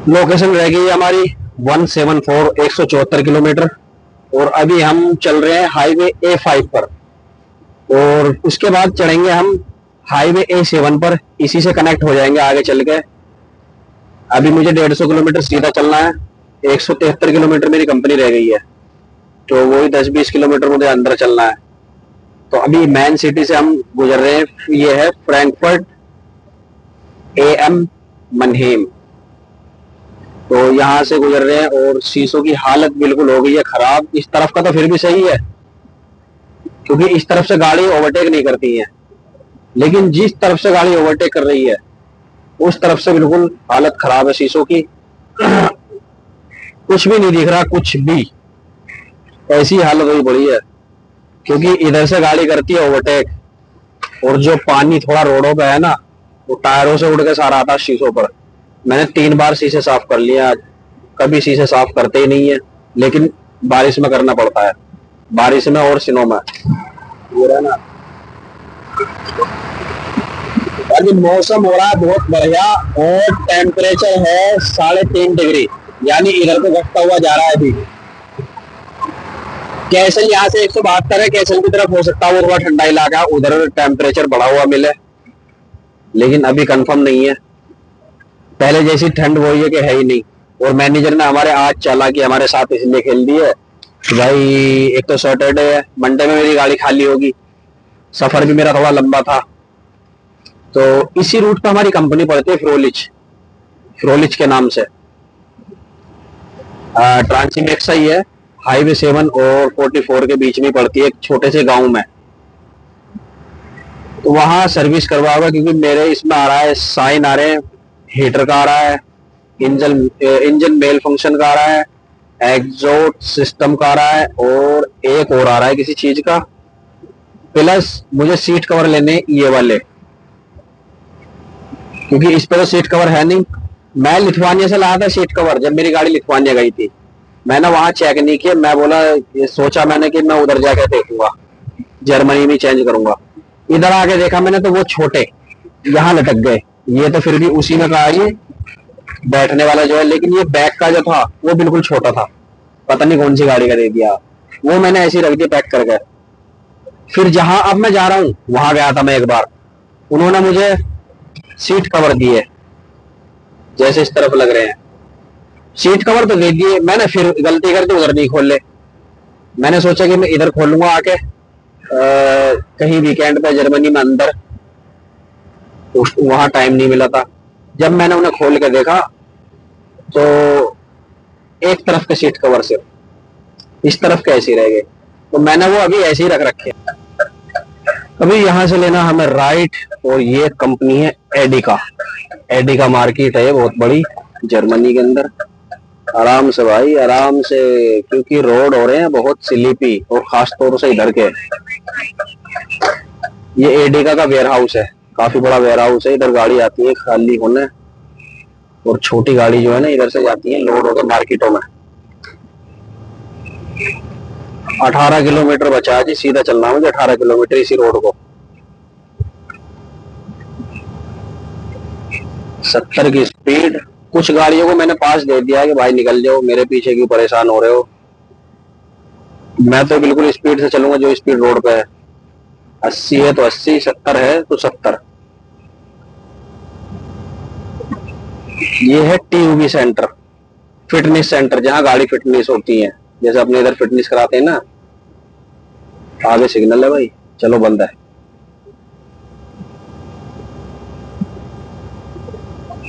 Location रह गई हमारी 174 174 किलोमीटर। और अभी हम चल रहे हैं हाईवे A5 पर, और उसके बाद चढ़ेंगे हम हाईवे A7 पर, इसी से कनेक्ट हो जाएंगे आगे चल के। अभी मुझे 150 किलोमीटर सीधा चलना है। 173 किलोमीटर मेरी कंपनी रह गई है, तो वही 10-20 किलोमीटर मुझे अंदर चलना है। तो अभी मेन सिटी से हम गुजर रहे हैं, ये है फ्रैंकफर्ट AM मनहेम। तो यहाँ से गुजर रहे हैं और शीशों की हालत बिल्कुल हो गई है खराब। इस तरफ का तो फिर भी सही है, क्योंकि इस तरफ से गाड़ी ओवरटेक नहीं करती है, लेकिन जिस तरफ से गाड़ी ओवरटेक कर रही है उस तरफ से बिल्कुल हालत खराब है शीशों की। कुछ भी नहीं दिख रहा, कुछ भी। ऐसी हालत हुई पड़ी है, क्योंकि इधर से गाड़ी करती है ओवरटेक, और जो पानी थोड़ा रोडों पे है ना, वो टायरों से उड़ के सारा आता है शीशों पर। मैंने 3 बार शीशे साफ कर लिए आज। कभी शीशे साफ करते ही नहीं है, लेकिन बारिश में करना पड़ता है, बारिश में और सिनों में। ये रहा ना, अभी मौसम हो रहा है बहुत बढ़िया, और टेम्परेचर है 3.5 डिग्री, यानी इधर को घटता हुआ जा रहा है अभी। कैसल यहाँ से 172 है, कैसल की तरफ हो सकता है वो थोड़ा ठंडा इलाका है, उधर टेम्परेचर बढ़ा हुआ मिले, लेकिन अभी कंफर्म नहीं है। पहले जैसी ठंड वही है कि है ही नहीं। और मैनेजर ने हमारे आज चला कि हमारे साथ इसलिए खेल दी है भाई, एक तो सैटरडे है, मंडे में मेरी गाड़ी खाली होगी, सफर भी मेरा थोड़ा लंबा था। तो इसी रूट पर हमारी कंपनी पड़ती है, फ्रोलिच, फ्रोलिच के नाम से। ट्रांसीमेक्स ही है, हाईवे 7 और 44 के बीच में पड़ती है, एक छोटे से गांव में। तो वहां सर्विस करवा होगा, क्योंकि मेरे इसमें आ रहा है साइन आ रहे हैं, हीटर का आ रहा है, इंजन मेल फंक्शन का आ रहा है, एग्जॉस्ट सिस्टम का आ रहा है, और एक और आ रहा है किसी चीज का। प्लस मुझे सीट कवर लेने ये वाले, क्योंकि इस पर तो सीट कवर है नहीं। मैं लिथुआनिया से लाया था सीट कवर, जब मेरी गाड़ी लिथुआनिया गई थी। मैंने वहां चेक नहीं किया, मैं बोला, ये सोचा मैंने कि मैं उधर जाके देखूंगा, जर्मनी में चेंज करूंगा। इधर आके देखा मैंने तो वो छोटे यहाँ लटक गए। ये तो फिर भी उसी में कहा, ये बैठने वाला जो है, लेकिन ये बैक का जो था वो बिल्कुल छोटा था, पता नहीं कौन सी गाड़ी का दे दिया। वो मैंने ऐसे ही रख दिया पैक करके। फिर जहां अब मैं जा रहा हूँ वहां गया था मैं एक बार, उन्होंने मुझे सीट कवर दिए, जैसे इस तरफ लग रहे हैं सीट कवर तो दे दिए, मैंने फिर गलती करके उधर नहीं खोल ले। मैंने सोचा कि मैं इधर खोलूंगा आके, कहीं वीकेंड पे जर्मनी में अंदर, वहां टाइम नहीं मिला था। जब मैंने उन्हें खोल के देखा तो एक तरफ के सीट कवर से इस तरफ के ऐसे रह गए, तो मैंने वो अभी ऐसे ही रख रखे। अभी यहाँ से लेना हमें राइट, और ये कंपनी है एडिका। एडिका मार्केट है बहुत बड़ी जर्मनी के अंदर। आराम से भाई, आराम से, क्योंकि रोड हो रहे हैं बहुत स्लिपी, और खास तौर से इधर के। ये एडिका का वेयर हाउस है, काफी बड़ा वेयर हाउस है। इधर गाड़ी आती है खाली होने, और छोटी गाड़ी जो है ना इधर से जाती है लोड होकर मार्केटों में। 18 किलोमीटर बचा है जी, सीधा चलना है मुझे 18 किलोमीटर इसी रोड को। 70 की स्पीड। कुछ गाड़ियों को मैंने पास दे दिया है कि भाई निकल जाओ, मेरे पीछे क्यों परेशान हो रहे हो। मैं तो बिल्कुल स्पीड से चलूंगा जो स्पीड रोड पे है। 80 है तो 80, 70 है तो 70। ये है TUV सेंटर, फिटनेस सेंटर, जहाँ गाड़ी फिटनेस होती है, जैसे अपने इधर फिटनेस कराते हैं ना। आगे सिग्नल है भाई, चलो बंद है।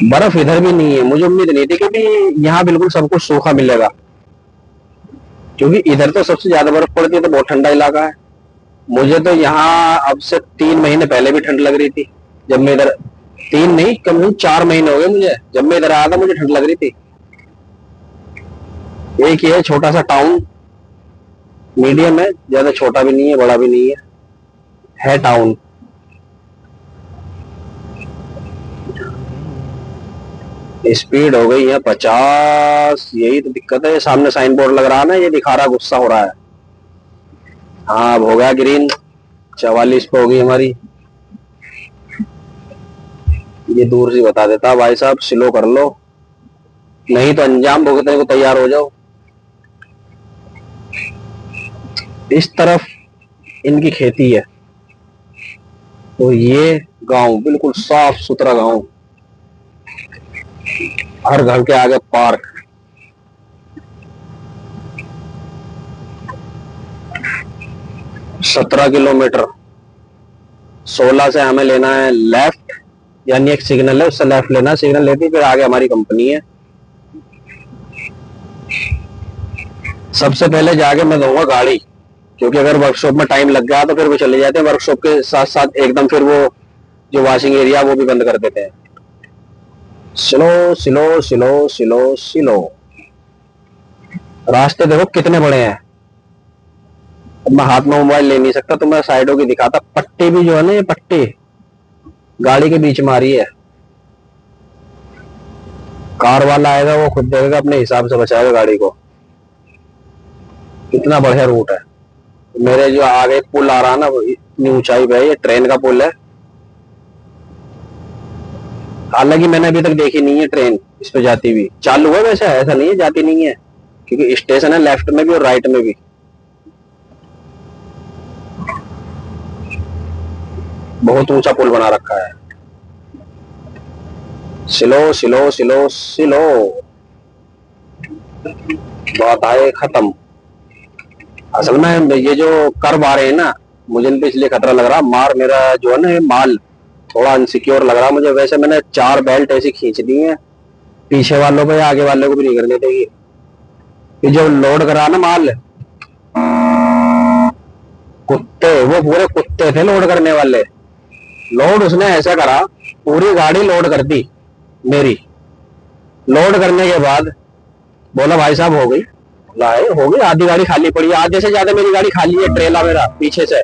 बर्फ इधर भी नहीं है, मुझे उम्मीद नहीं थी कि यहाँ बिल्कुल सब कुछ सूखा मिलेगा, क्योंकि इधर तो सबसे ज्यादा बर्फ पड़ती है, तो बहुत ठंडा इलाका है। मुझे तो यहाँ अब से 3 महीने पहले भी ठंड लग रही थी, जब मैं इधर, 3 नहीं कम नहीं 4 महीने हो गए मुझे, जब मैं इधर आया था मुझे ठंड लग रही थी। एक ही है छोटा सा टाउन, मीडियम है, ज्यादा छोटा भी नहीं है बड़ा भी नहीं है टाउन। स्पीड हो गई है 50, यही तो दिक्कत है। सामने साइन बोर्ड लग रहा है ना, ये दिखा रहा गुस्सा हो रहा है। हाँ अब हो गया ग्रीन, 44 पे होगी हमारी। ये दूर से बता देता भाई साहब स्लो कर लो। नहीं तो अंजाम भुगतने को तैयार हो जाओ। इस तरफ इनकी खेती है, तो ये गांव बिल्कुल साफ सुथरा गांव, हर घर के आगे पार्क। 17 किलोमीटर, 16 से हमें लेना है लेफ्ट, यानी एक सिग्नल है उससे लेफ्ट लेना है, सिग्नल लेती फिर आगे हमारी कंपनी है। सबसे पहले जाके मैं दूंगा गाड़ी, क्योंकि अगर वर्कशॉप में टाइम लग गया तो फिर वो चले जाते हैं वर्कशॉप के साथ साथ एकदम, फिर वो जो वॉशिंग एरिया वो भी बंद कर देते हैं। Slow slow slow slow slow. रास्ते देखो कितने बड़े हैं। अब मैं हाथ में मोबाइल ले नहीं सकता तो मैं साइडों की दिखाता। पट्टी भी जो है ना, ये पट्टी गाड़ी के बीच में आ रही है। कार वाला आएगा वो खुद देखेगा, अपने हिसाब से बचाएगा गाड़ी को। कितना बढ़िया रूट है। मेरे जो आगे पुल आ रहा है ना, वो इतनी ऊंचाई पे है, ये ट्रेन का पुल है। हालांकि मैंने अभी तक देखी नहीं है ट्रेन इस पे जाती हुई। चालू है वैसे, ऐसा नहीं है जाती नहीं है, क्योंकि स्टेशन है लेफ्ट में भी और राइट में भी। बहुत ऊंचा पुल बना रखा है। Slow slow slow slow. बात आए खत्म। असल में ये जो कर्व आ रहे हैं ना, मुझे इन पे इसलिए खतरा लग रहा, मार मेरा जो है ना ये माल थोड़ा अनसिक्योर लग रहा मुझे। वैसे मैंने 4 बेल्ट ऐसी खींच दी है, पीछे वालों पे आगे वालों को भी नहीं करने देगी। ये जो लोड करा ना माल, कुत्ते वो पूरे कुत्ते थे लोड करने वाले। लोड उसने ऐसा करा, पूरी गाड़ी लोड कर दी मेरी। लोड करने के बाद बोला भाई साहब हो गई। लाए हो गई, आधी गाड़ी खाली पड़ी है, आधे से ज्यादा मेरी गाड़ी खाली है, ट्रेला मेरा पीछे से।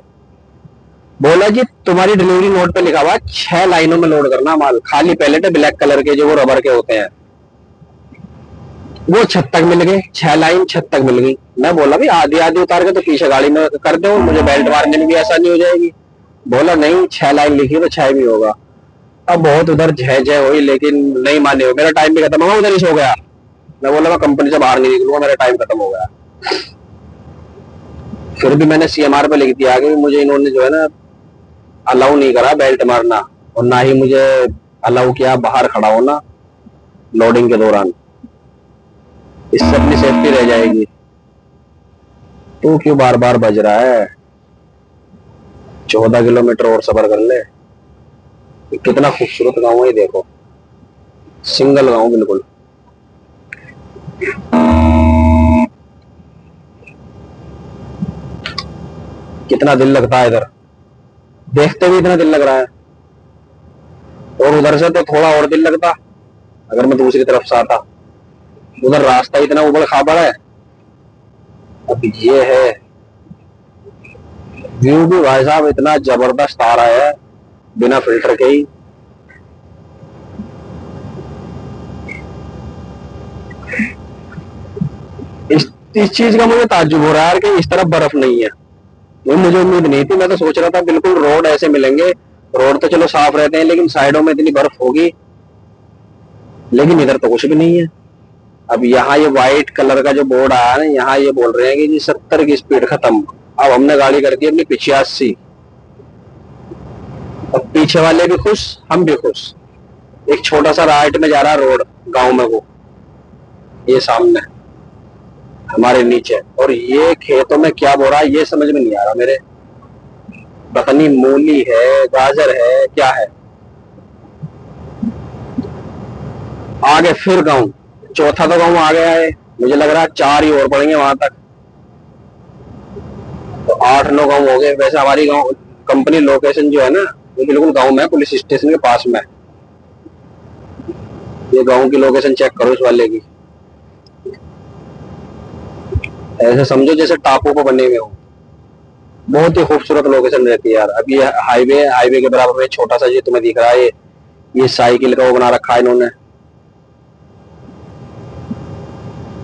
बोला जी तुम्हारी डिलीवरी नोट पे लिखा हुआ 6 लाइनों में लोड करना माल, खाली पैलेट है ब्लैक कलर के जो वो रबर के होते हैं। वो छत तक मिल गए, 6 लाइन छत तक मिल गई। मैं बोला भाई आधी आधी उतार के तो पीछे गाड़ी में कर दो, मुझे बेल्ट मारने में भी आसानी हो जाएगी। बोला नहीं 6 लाइन लिखी तो 6 भी होगा। अब बहुत उधर जय जय हुई, लेकिन नहीं माने हो। मेरा टाइम भी खत्म हुआ, उधर ही सो गया। मैं बोला मैं कंपनी से बाहर नहीं निकलूंगा, मेरा टाइम खत्म हो गया। फिर भी मैंने सीएमआर पे लिख दिया कि मुझे इन्होंने जो है ना अलाउ नहीं करा बेल्ट मारना, और ना ही मुझे अलाउ किया बाहर खड़ा होना लोडिंग के दौरान। इससे अपनी सेफ्टी रह जाएगी। तू क्यों बार बार बज रहा है? 14 किलोमीटर और सफर कर ले। कितना खूबसूरत गाँव है ये देखो, सिंगल गाँव बिल्कुल। कितना दिल लगता है इधर, देखते भी इतना दिल लग रहा है। और उधर से तो थोड़ा और दिल लगता अगर मैं दूसरी तरफ से आता। उधर रास्ता इतना उबड़ खाबड़ है। अब ये है व्यू भी भाई साहब इतना जबरदस्त आ रहा है बिना फिल्टर के ही। इस चीज का मुझे ताज्जुब हो रहा है कि इस तरफ बर्फ नहीं है। वो मुझे उम्मीद नहीं थी। मैं तो सोच रहा था बिल्कुल रोड ऐसे मिलेंगे, रोड तो चलो साफ रहते हैं लेकिन साइडों में इतनी बर्फ होगी, लेकिन इधर तो कुछ भी नहीं है। अब यहाँ ये व्हाइट कलर का जो बोर्ड आया ना, यहाँ ये बोल रहे हैं कि जी 70 की स्पीड खत्म। अब हमने गाड़ी कर दी अपनी 85। अब पीछे वाले भी खुश, हम भी खुश। एक छोटा सा राइट में जा रहा रोड गांव में, वो ये सामने हमारे नीचे, और ये खेतों में क्या बो रहा है ये समझ में नहीं आ रहा मेरे। पता नहीं मूली है गाजर है क्या है। आगे फिर गांव, चौथा तो गांव आ गया है। मुझे लग रहा है 4 ही और पड़ेंगे वहां तक, तो 8-9 गांव हो गए। वैसे हमारी गांव कंपनी लोकेशन जो है ना वो बिल्कुल गांव में, पुलिस स्टेशन के पास में। ये गांव की लोकेशन चेक करो इस वाले की, ऐसे समझो जैसे टापू पे बने हुए हो। बहुत ही खूबसूरत लोकेशन रहती है यार। अब ये हाईवे के बराबर में छोटा सा ये तुम्हें दिख रहा है, ये साइकिल का वो बना रखा है इन्होंने।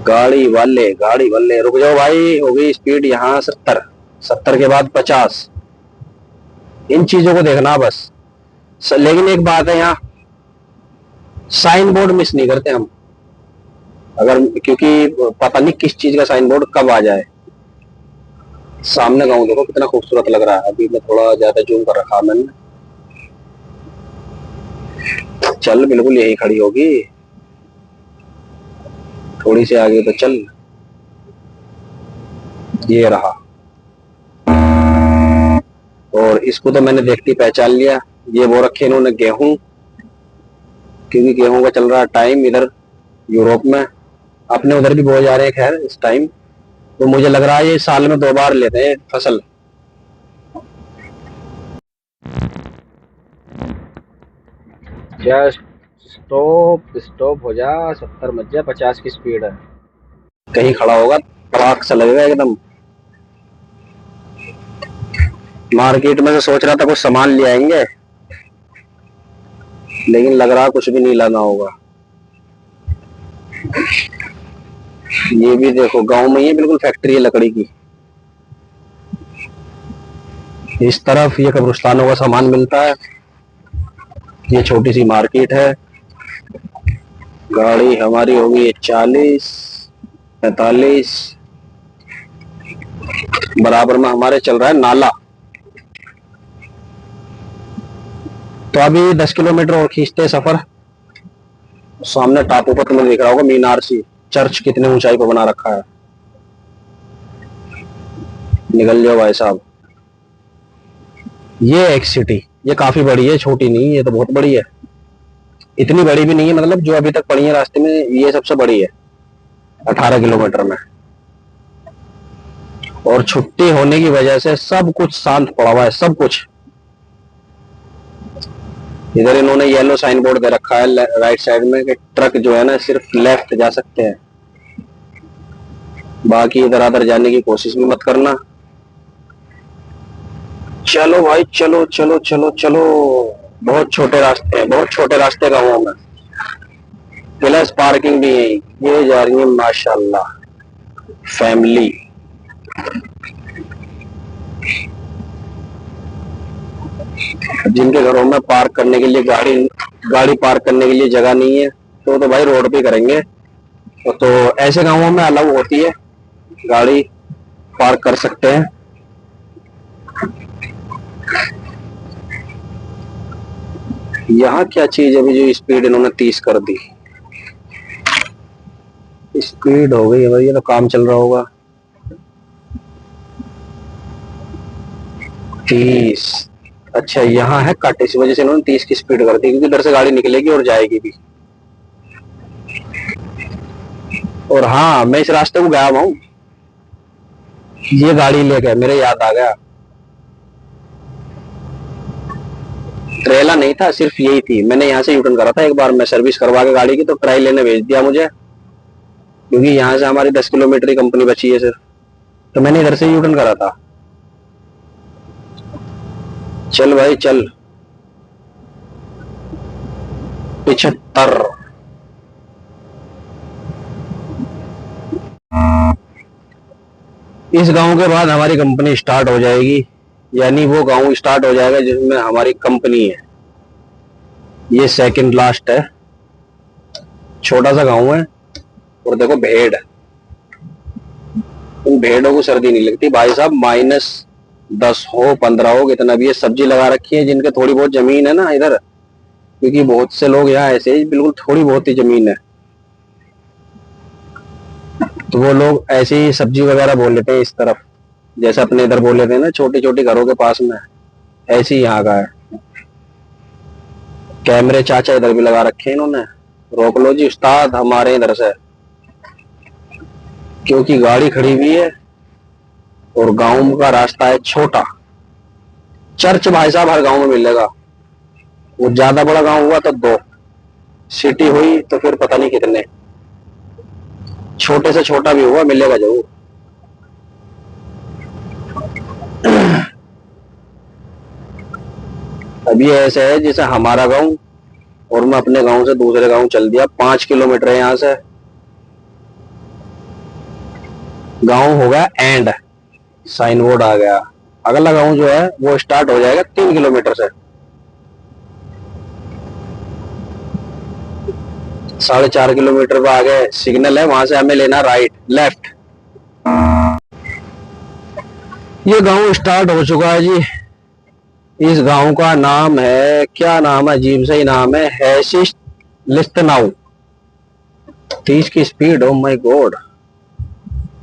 गाड़ी वाले रुक जाओ भाई, हो गई स्पीड यहाँ 70, 70 के बाद 50। इन चीजों को देखना बस। लेकिन एक बात है, यहाँ साइन बोर्ड मिस नहीं करते हम। अगर क्योंकि पता नहीं किस चीज का साइन बोर्ड कब आ जाए। सामने गाँव देखो कितना खूबसूरत लग रहा है। अभी मैं थोड़ा ज्यादा जूम कर रखा मैंने। चल बिल्कुल यही खड़ी होगी, थोड़ी सी आगे तो चल। ये रहा। और इसको तो मैंने देखती पहचान लिया। ये वो रखे इन्होंने गेहूं, क्योंकि गेहूं का चल रहा है टाइम इधर यूरोप में। अपने उधर भी बोए जा रहे हैं खैर इस टाइम। तो मुझे लग रहा है ये साल में 2 बार लेते हैं फसल। जस्ट स्टॉप स्टॉप हो जा, 70 मत जा, 50 की स्पीड है। कहीं खड़ा होगा तड़ाक सा लगेगा एकदम। मार्केट में से सोच रहा था कुछ सामान ले आएंगे, लेकिन लग रहा कुछ भी नहीं लाना होगा। ये भी देखो गांव में ही है, बिल्कुल फैक्ट्री है लकड़ी की। इस तरफ ये कब्रिस्तानों का सामान मिलता है। ये छोटी सी मार्केट है। गाड़ी हमारी होगी 40 45। बराबर में हमारे चल रहा है नाला। तो अभी 10 किलोमीटर और खींचते हैं सफर। सामने टापू पर तुम्हें दिख रहा होगा मीनार सी, चर्च कितने ऊंचाई पर बना रखा है। निकल जाओ भाई साहब। ये एक सिटी, ये काफी बड़ी है, छोटी नहीं, ये तो बहुत बड़ी है। इतनी बड़ी भी नहीं है, मतलब जो अभी तक पड़ी है रास्ते में ये सबसे बड़ी है, 18 किलोमीटर में। और छुट्टी होने की वजह से सब कुछ शांत पड़ा हुआ है, सब कुछ। इधर इन्होंने येलो साइन बोर्ड दे रखा है राइट साइड में कि ट्रक जो है ना सिर्फ लेफ्ट जा सकते हैं, बाकी इधर उधर जाने की कोशिश भी मत करना। चलो भाई चलो चलो चलो चलो। बहुत छोटे रास्ते हैं, बहुत छोटे रास्ते का हूं मैं। प्लस पार्किंग भी है। ये जा रही है माशाल्लाह फैमिली। जिनके घरों में पार्क करने के लिए गाड़ी गाड़ी पार्क करने के लिए जगह नहीं है, तो भाई रोड पे करेंगे। तो ऐसे गांवों में अलाउ होती है, गाड़ी पार्क कर सकते हैं। यहाँ क्या चीज है अभी जो स्पीड इन्होंने 30 कर दी। स्पीड हो गई है भाई, ये तो काम चल रहा होगा। 30। अच्छा यहाँ है कट, इस वजह से इन्होंने 30 की स्पीड कर दी, क्योंकि इधर से गाड़ी निकलेगी और जाएगी भी। और हाँ मैं इस रास्ते को गया हुआ हूँ, ये गाड़ी लेके मेरे याद आ गया। ट्रेला नहीं था, सिर्फ यही थी। मैंने यहाँ से यूटर्न करा था एक बार, मैं सर्विस करवा के गाड़ी की, तो ट्राई लेने भेज दिया मुझे, क्योंकि यहाँ से हमारी 10 किलोमीटर की कंपनी बची है सिर्फ। तो मैंने इधर से यूटर्न करा था। चल भाई चल। 75। इस गांव के बाद हमारी कंपनी स्टार्ट हो जाएगी, यानी वो गांव स्टार्ट हो जाएगा जिसमें हमारी कंपनी है। ये सेकंड लास्ट है, छोटा सा गांव है। और देखो भेड़, उन भेड़ों को सर्दी नहीं लगती भाई साहब, -10 हो 15 हो कितना भी है। सब्जी लगा रखी है जिनके थोड़ी बहुत जमीन है ना इधर, क्योंकि बहुत से लोग यहाँ ऐसे ही बिल्कुल थोड़ी बहुत ही जमीन है, तो वो लोग ऐसे ही सब्जी वगैरह बोल लेते हैं इस तरफ, जैसे अपने इधर बोल लेते हैं ना छोटी छोटी घरों के पास में, ऐसे ही यहाँ का है। कैमरे चाचा इधर भी लगा रखे हैं इन्होंने। रोक लो जी उस्ताद हमारे इधर से, क्योंकि गाड़ी खड़ी हुई है और गांव का रास्ता है छोटा। चर्च भाई साहब हर गांव में मिलेगा, वो ज्यादा बड़ा गांव हुआ तो 2, सिटी हुई तो फिर पता नहीं कितने। छोटे से छोटा भी हुआ मिलेगा जरूर। अभी ऐसे है जैसे हमारा गांव और मैं अपने गांव से दूसरे गांव चल दिया, 5 किलोमीटर है यहाँ से। गांव होगा एंड, साइन बोर्ड आ गया। अगला गांव जो है वो स्टार्ट हो जाएगा 3 किलोमीटर से। 4.5 किलोमीटर पे आगे सिग्नल है, वहां से हमें लेना राइट लेफ्ट। ये गांव स्टार्ट हो चुका है जी। इस गांव का नाम है, क्या नाम है, अजीब सा ही नाम है, हैशिश लिस्तनाउ। 30 की स्पीड, ओ माय गॉड।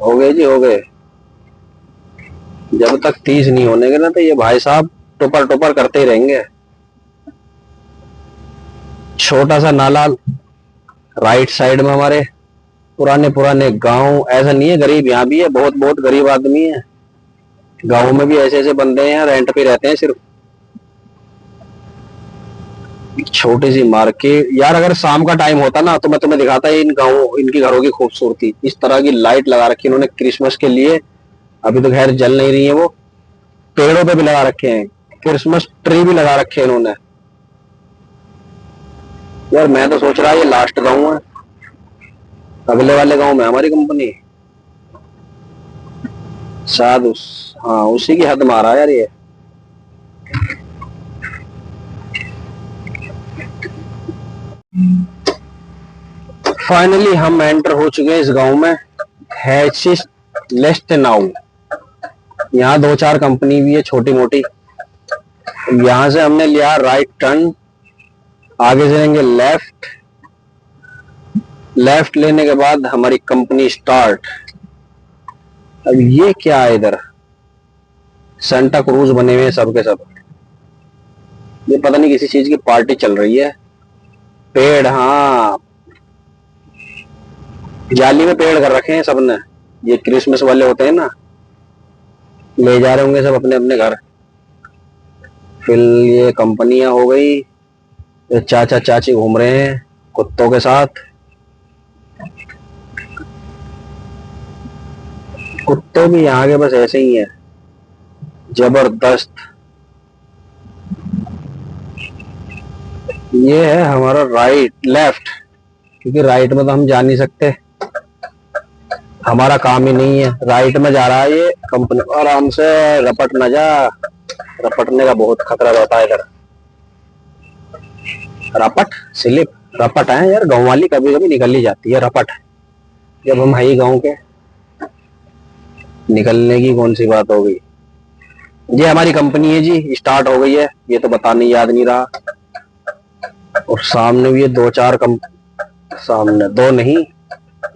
हो गए जी, हो गए। जब तक 30 नहीं होने के ना तो ये भाई साहब टोपर टोपर करते ही रहेंगे। छोटा सा नाला राइट साइड में, हमारे पुराने पुराने गांव। ऐसा नहीं है गरीब यहाँ भी है, बहुत बहुत गरीब आदमी है। गांव में भी ऐसे ऐसे बंदे हैं, रेंट पे रहते हैं सिर्फ। छोटी सी मार्केट यार, अगर शाम का टाइम होता ना तो मैं तुम्हें दिखाता इन गाँव, इनकी घरों की खूबसूरती। इस तरह की लाइट लगा रखी इन्होंने क्रिसमस के लिए। अभी तो खैर जल नहीं रही है वो, पेड़ों पे भी लगा रखे हैं, क्रिसमस ट्री भी लगा रखे हैं इन्होंने। यार मैं तो सोच रहा ये लास्ट गांव है, अगले वाले गांव में हमारी कंपनी शायद हाँ उसी की हद मारा यार ये। फाइनली हम एंटर हो चुके हैं इस गांव में, हैशिश लिस्तनाउ। यहाँ 2-4 कंपनी भी है छोटी मोटी। यहां से हमने लिया राइट टर्न, आगे चलेंगे लेफ्ट। लेफ्ट लेने के बाद हमारी कंपनी स्टार्ट। अब ये क्या है इधर, सेंटा क्रूज बने हुए हैं सब के सब। ये पता नहीं किसी चीज की पार्टी चल रही है। पेड़, हाँ जाली में पेड़ कर रखे हैं सबने। ये क्रिसमस वाले होते हैं ना, ले जा रहे होंगे सब अपने अपने घर। फिर ये कंपनियां हो गई, ये चाचा चाची घूम रहे हैं कुत्तों के साथ। कुत्ते भी यहाँ के बस ऐसे ही है, जबरदस्त। ये है हमारा राइट लेफ्ट, क्योंकि राइट में तो हम जा नहीं सकते, हमारा काम ही नहीं है। राइट में जा रहा है ये कंपनी, आराम से रपट न जा, रपटने का बहुत खतरा रहता है इधर। रपट स्लिप, रपट है यार, गांव वाली कभी कभी निकल ही जाती है रपट। जब हम है ही गांव के, निकलने की कौन सी बात हो गई। ये हमारी कंपनी है जी, स्टार्ट हो गई है, ये तो बताने याद नहीं रहा। और सामने भी ये 2-4 सामने 2 नहीं,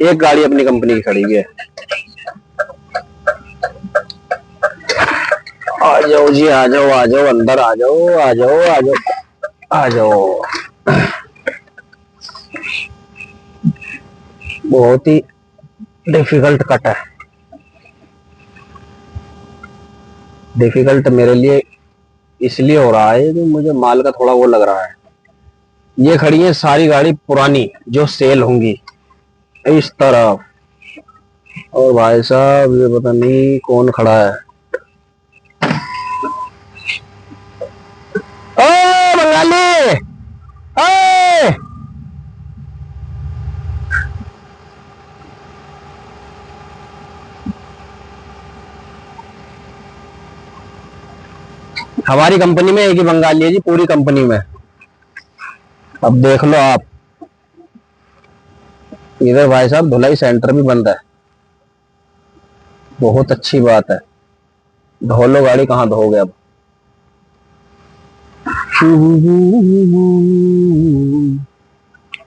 एक गाड़ी अपनी कंपनी की खड़ी हुई है। आ जाओ जी, आ जाओ आ जाओ, अंदर आ जाओ आ जाओ आ जाओ आ जाओ। बहुत ही डिफिकल्ट कट है, डिफिकल्ट मेरे लिए इसलिए हो रहा है कि मुझे माल का थोड़ा वो लग रहा है। ये खड़ी है सारी गाड़ी पुरानी जो सेल होंगी इस तरफ। और भाई साहब ये पता नहीं कौन खड़ा है। ओ बंगाली, ओ हमारी कंपनी में एक ही बंगाली है जी, पूरी कंपनी में। अब देख लो आप, इधर भाई साहब धुलाई सेंटर भी बंद है। बहुत अच्छी बात है, धो लो गाड़ी, कहाँ धोगे अब।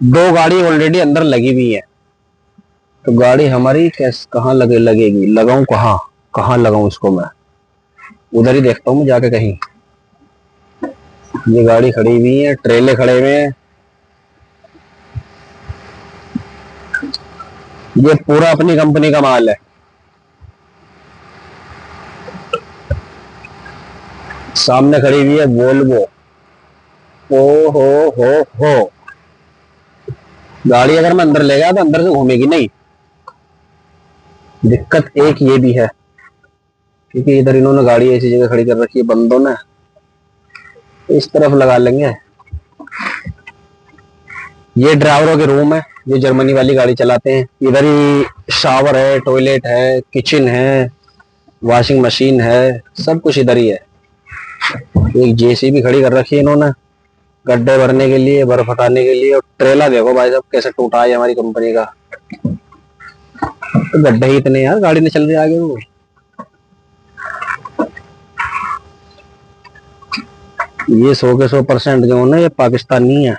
दो गाड़ी ऑलरेडी अंदर लगी हुई है, तो गाड़ी हमारी कैसे कहाँ लगेगी, लगाऊं कहाँ, कहाँ लगाऊं इसको मैं। उधर ही देखता हूँ मैं जाके कहीं। ये गाड़ी खड़ी हुई है, ट्रेले खड़े हुए हैं। ये पूरा अपनी कंपनी का माल है। सामने खड़ी हुई है वोल्वो। ओ हो, गाड़ी अगर मैं अंदर ले गया तो अंदर से घूमेगी नहीं। दिक्कत एक ये भी है, क्योंकि इधर इन्होंने गाड़ी ऐसी जगह खड़ी कर रखी है बंदों ने, इस तरफ लगा लेंगे। ये ड्राइवरों के रूम है जो जर्मनी वाली गाड़ी चलाते हैं। इधर ही शावर है, टॉयलेट है, किचन है, वॉशिंग मशीन है, सब कुछ इधर ही है। एक जेसीबी खड़ी कर रखी है इन्होंने। गड्ढे भरने के लिए, बर्फ हटाने के लिए। और ट्रेला देखो भाई साहब कैसे टूटा है हमारी कंपनी का। तो गड्ढे ही इतने यार, गाड़ी नहीं चल रही आगे वो। ये 100 के 100% जो है ना, ये पाकिस्तानी है,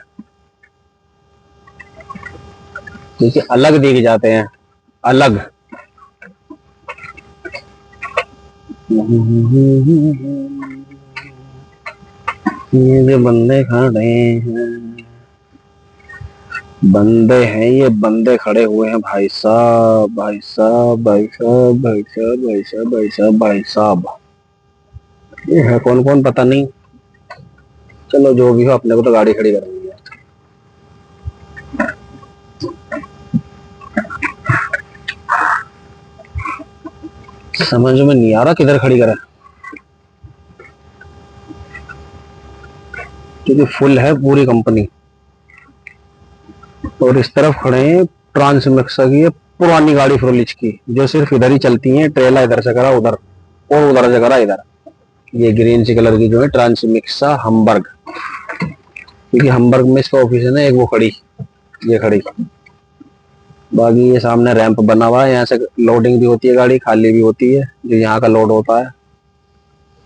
क्योंकि अलग दिख जाते हैं, अलग। ये जो बंदे खड़े हैं, बंदे हैं ये, बंदे खड़े हुए हैं भाई साहब, भाई साहब, भाई साहब, भाई साहब, भाई साहब, भाई साहब, भाई साहब। ये है कौन कौन पता नहीं। चलो जो भी हो, अपने को तो गाड़ी खड़ी करनी है। समझ में नहीं आ रहा किधर खड़ी करें, क्योंकि फुल है पूरी कंपनी। और इस तरफ खड़े हैं ट्रांसमिक्सा की, पुरानी गाड़ी फ्रोलिच की, जो सिर्फ इधर ही चलती है। ट्रेला इधर से करा उधर, और उधर से करा इधर। ये ग्रीन सी कलर की जो है ट्रांसमिक्सा हम्बर्ग, क्योंकि हम्बर्ग में इसका ऑफिस है ना एक, वो खड़ी, ये खड़ी। बाकी ये सामने रैंप बना हुआ है, यहाँ से लोडिंग भी होती है गाड़ी, खाली भी होती है, जो यहाँ का लोड होता है।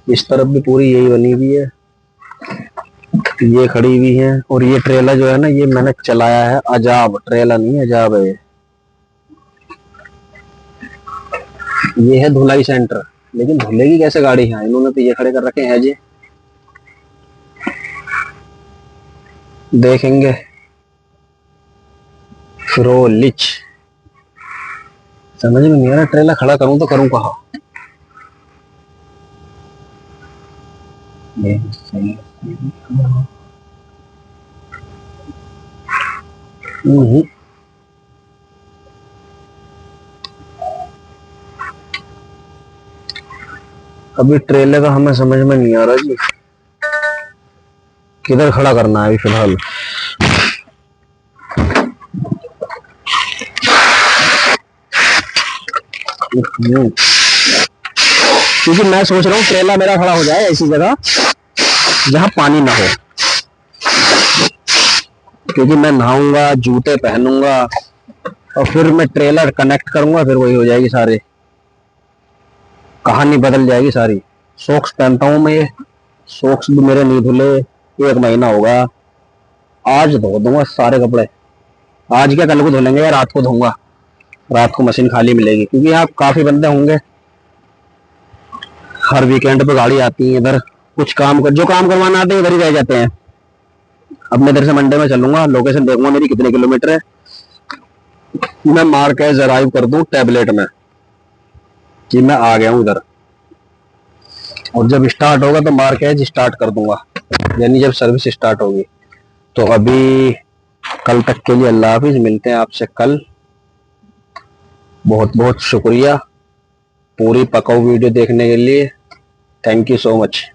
इस तरफ भी पूरी यही बनी हुई है, ये खड़ी हुई है। और ये ट्रेला जो है ना, ये मैंने चलाया है, अजाब ट्रेला नहीं अजाब है। ये है धुलाई सेंटर, लेकिन धुलेगी कैसे गाड़ी है, इन्होंने तो ये खड़े कर रखे हैं जी। देखेंगे फ्रोलिच। समझ में नहीं आ रहा, ट्रेला खड़ा करूं तो करूं कहाँ। अभी ट्रेलर का हमें समझ में नहीं आ रहा जी, किधर खड़ा करना है अभी फिलहाल। क्योंकि मैं सोच रहा हूँ ट्रेला मेरा खड़ा हो जाए ऐसी जगह जहां पानी ना हो, क्योंकि मैं नहाऊंगा, जूते पहनूंगा, और फिर मैं ट्रेलर कनेक्ट करूंगा, फिर वही हो जाएगी सारी कहानी, बदल जाएगी सारी। सॉक्स पहनता हूँ मैं, ये सॉक्स भी मेरे नहीं धुले 1 महीना होगा। आज धो दूंगा सारे कपड़े, आज क्या कल को धुलेंगे या रात को धोऊंगा, रात को मशीन खाली मिलेगी, क्योंकि यहाँ काफी बंदे होंगे, हर वीकेंड पे गाड़ी आती है इधर। कुछ काम कर, जो काम करवाना आते हैं इधर ही रह जाते हैं। अब मैं इधर से मंडे में चलूंगा, लोकेशन देखूंगा मेरी कितने किलोमीटर है, मैं मार के अराइव कर दूं टैबलेट में कि मैं आ गया हूं इधर। और जब स्टार्ट होगा तो मार के स्टार्ट कर दूंगा, यानी जब सर्विस स्टार्ट होगी। तो अभी कल तक के लिए अल्लाह हाफिज, मिलते हैं आपसे कल। बहुत बहुत शुक्रिया पूरी पकाऊ वीडियो देखने के लिए, थैंक यू सो मच।